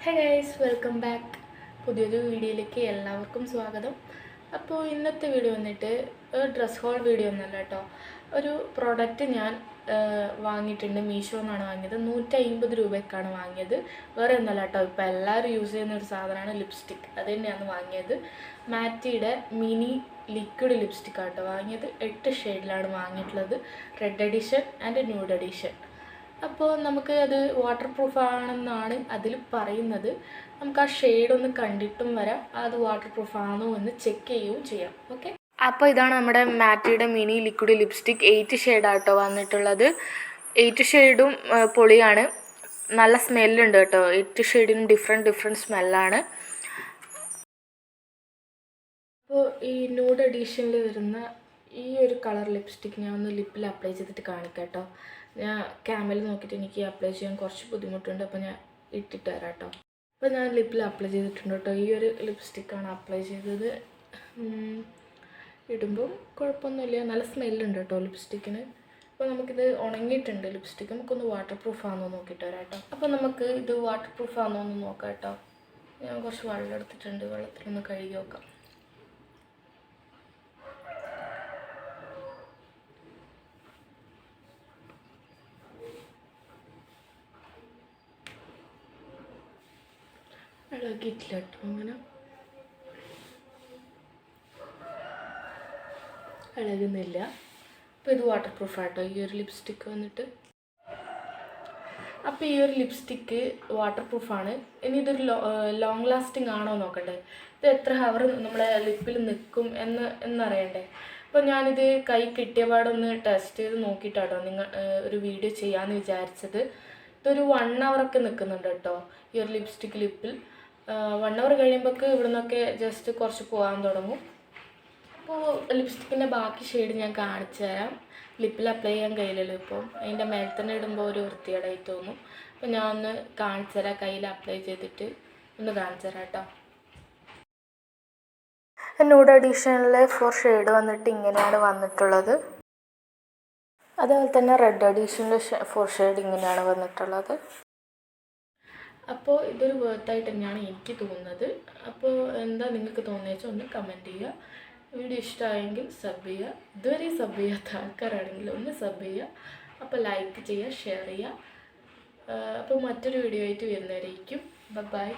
Hey guys, welcome back. പുതിയൊരു വീഡിയോയിലേക്ക് എല്ലാവർക്കും സ്വാഗതം. അപ്പോൾ ഇന്നത്തെ വീഡിയോ വന്നിട്ട് ഒരു ഡ്രസ് ഹോൾ വീഡിയോ ഒന്നല്ല കേട്ടോ. ഒരു പ്രോഡക്റ്റ് ഞാൻ വാങ്ങിയിട്ടുണ്ട്. മീഷോ എന്നാണ് വാങ്ങിയത്. 150 രൂപയ്ക്കാണ് വാങ്ങിയത്. വേറെ ഒന്നല്ല കേട്ടോ, ഇപ്പോൾ എല്ലാവരും യൂസ് ചെയ്യുന്ന ഒരു സാധനമാണ് ലിപ്സ്റ്റിക്. അത് തന്നെയാണ് വാങ്ങിയത്. മാറ്റിയുടെ മിനി ലിക്വിഡ് ലിപ്സ്റ്റിക് ആട്ടോ വാങ്ങിയത്. 8 ഷെയ്ഡിലാണ് വാങ്ങിയിട്ടുള്ളത്. Red edition and nude edition. അപ്പോൾ നമുക്ക് അത് വാട്ടർ പ്രൂഫ് ആണെന്നാണ് അതിൽ പറയുന്നത്. നമുക്ക് ആ ഷെയ്ഡ് ഒന്ന് കണ്ടിട്ടും വരാം, അത് വാട്ടർ പ്രൂഫ് ആണോ എന്ന് ചെക്ക് ചെയ്യുകയും ചെയ്യാം. ഓക്കെ, അപ്പോൾ ഇതാണ് നമ്മുടെ മാറ്റിയുടെ മിനി ലിക്വിഡ് ലിപ്സ്റ്റിക്. 8 ഷെയ്ഡാട്ടോ വന്നിട്ടുള്ളത്. 8 ഷെയ്ഡും പൊളിയാണ്. നല്ല സ്മെല്ലുണ്ട് കേട്ടോ. 8 ഷെയ്ഡിനും ഡിഫറെൻറ്റ് സ്മെല്ലാണ്. അപ്പോൾ ഈ ന്യൂഡ് എഡീഷനിൽ വരുന്ന ഈ ഒരു കളർ ലിപ്സ്റ്റിക്ക് ഞാൻ ഒന്ന് ലിപ്പിൽ അപ്ലൈ ചെയ്തിട്ട് കാണിക്കാം കേട്ടോ. ഞാൻ ക്യാമറയിൽ നോക്കിയിട്ട് എനിക്ക് അപ്ലൈ ചെയ്യാൻ കുറച്ച് ബുദ്ധിമുട്ടുണ്ട്. അപ്പോൾ ഞാൻ ഇട്ടിട്ട് തരാം കേട്ടോ. അപ്പോൾ ഞാൻ ലിപ്പിൽ അപ്ലൈ ചെയ്തിട്ടുണ്ട് കേട്ടോ. ഈ ഒരു ലിപ്സ്റ്റിക്കാണ് അപ്ലൈ ചെയ്തത്. ഇടുമ്പം കുഴപ്പമൊന്നുമില്ല, നല്ല സ്മെല്ലുണ്ട് കേട്ടോ ലിപ്സ്റ്റിക്കിന്. അപ്പോൾ നമുക്കിത് ഉണങ്ങിയിട്ടുണ്ട് ലിപ്സ്റ്റിക്ക്. നമുക്കൊന്ന് വാട്ടർ പ്രൂഫ് ആണോ നോക്കിയിട്ട് വരാം കേട്ടോ. അപ്പോൾ നമുക്ക് ഇത് വാട്ടർ പ്രൂഫ് ആണോ എന്ന് നോക്കാം കേട്ടോ. ഞാൻ കുറച്ച് വെള്ളം എടുത്തിട്ടുണ്ട്, വെള്ളത്തിലൊന്ന് കഴുകി നോക്കാം. ഇളകിയിട്ടില്ല കേട്ടോ, അങ്ങനെ ഇളകുന്നില്ല. അപ്പോൾ ഇത് വാട്ടർ പ്രൂഫാട്ടോ ഈ ഒരു ലിപ്സ്റ്റിക്ക് വന്നിട്ട്. അപ്പോൾ ഈ ഒരു ലിപ്സ്റ്റിക്ക് വാട്ടർ പ്രൂഫാണ്. ഇനി ഇതൊരു ലോങ് ലാസ്റ്റിംഗ് ആണോ നോക്കണ്ടേ. ഇത് എത്ര ഹവർ നമ്മളെ ലിപ്പിൽ നിൽക്കും എന്നറിയണ്ടേ. അപ്പോൾ ഞാനിത് കൈ കിട്ടിയ പാടൊന്ന് ടെസ്റ്റ് ചെയ്ത് നോക്കിയിട്ടാട്ടോ ഒരു വീഡിയോ ചെയ്യാമെന്ന് വിചാരിച്ചത്. ഇതൊരു 1 hour നിൽക്കുന്നുണ്ട് കേട്ടോ ഈ ഒരു ലിപ്സ്റ്റിക്ക് ലിപ്പിൽ. 1 hour കഴിയുമ്പോഴേക്ക് ഇവിടെ നിന്നൊക്കെ ജസ്റ്റ് കുറച്ച് പോകാൻ തുടങ്ങും. അപ്പോൾ ലിപ്സ്റ്റിക്കിൻ്റെ ബാക്കി ഷെയ്ഡ് ഞാൻ കാണിച്ചു തരാം. ലിപ്പിൽ അപ്ലൈ ചെയ്യാൻ കഴിയില്ലല്ലോ ഇപ്പോൾ, അതിൻ്റെ മേലെ തന്നെ ഇടുമ്പോൾ ഒരു വൃത്തികേടായി തോന്നും. അപ്പോൾ ഞാൻ ഒന്ന് കാണിച്ചു തരാം, കയ്യിൽ അപ്ലൈ ചെയ്തിട്ട് ഒന്ന് കാണിച്ചു തരാം കേട്ടോ. ന്യൂഡ് എഡിഷനിലെ 4 ഷെയ്ഡ് വന്നിട്ട് ഇങ്ങനെയാണ് വന്നിട്ടുള്ളത്. അതുപോലെ തന്നെ റെഡ് എഡിഷനിലെ 4 ഷെയ്ഡ് ഇങ്ങനെയാണ് വന്നിട്ടുള്ളത്. അപ്പോൾ ഇതൊരു വേർത്തായിട്ട് തന്നെയാണ് എനിക്ക് തോന്നുന്നത്. അപ്പോൾ എന്താ നിങ്ങൾക്ക് തോന്നിയെന്ന് ഒന്ന് കമൻറ്റ് ചെയ്യുക. വീഡിയോ ഇഷ്ടമായെങ്കിൽ സബ് ചെയ്യുക. ഇതുവരെ സബ് ചെയ്യാത്ത ആൾക്കാരാണെങ്കിൽ ഒന്ന് സബ് ചെയ്യുക. അപ്പോൾ ലൈക്ക് ചെയ്യുക, ഷെയർ ചെയ്യുക. അപ്പോൾ മറ്റൊരു വീഡിയോ ആയിട്ട് വരുന്നവരായിരിക്കും. ബൈ.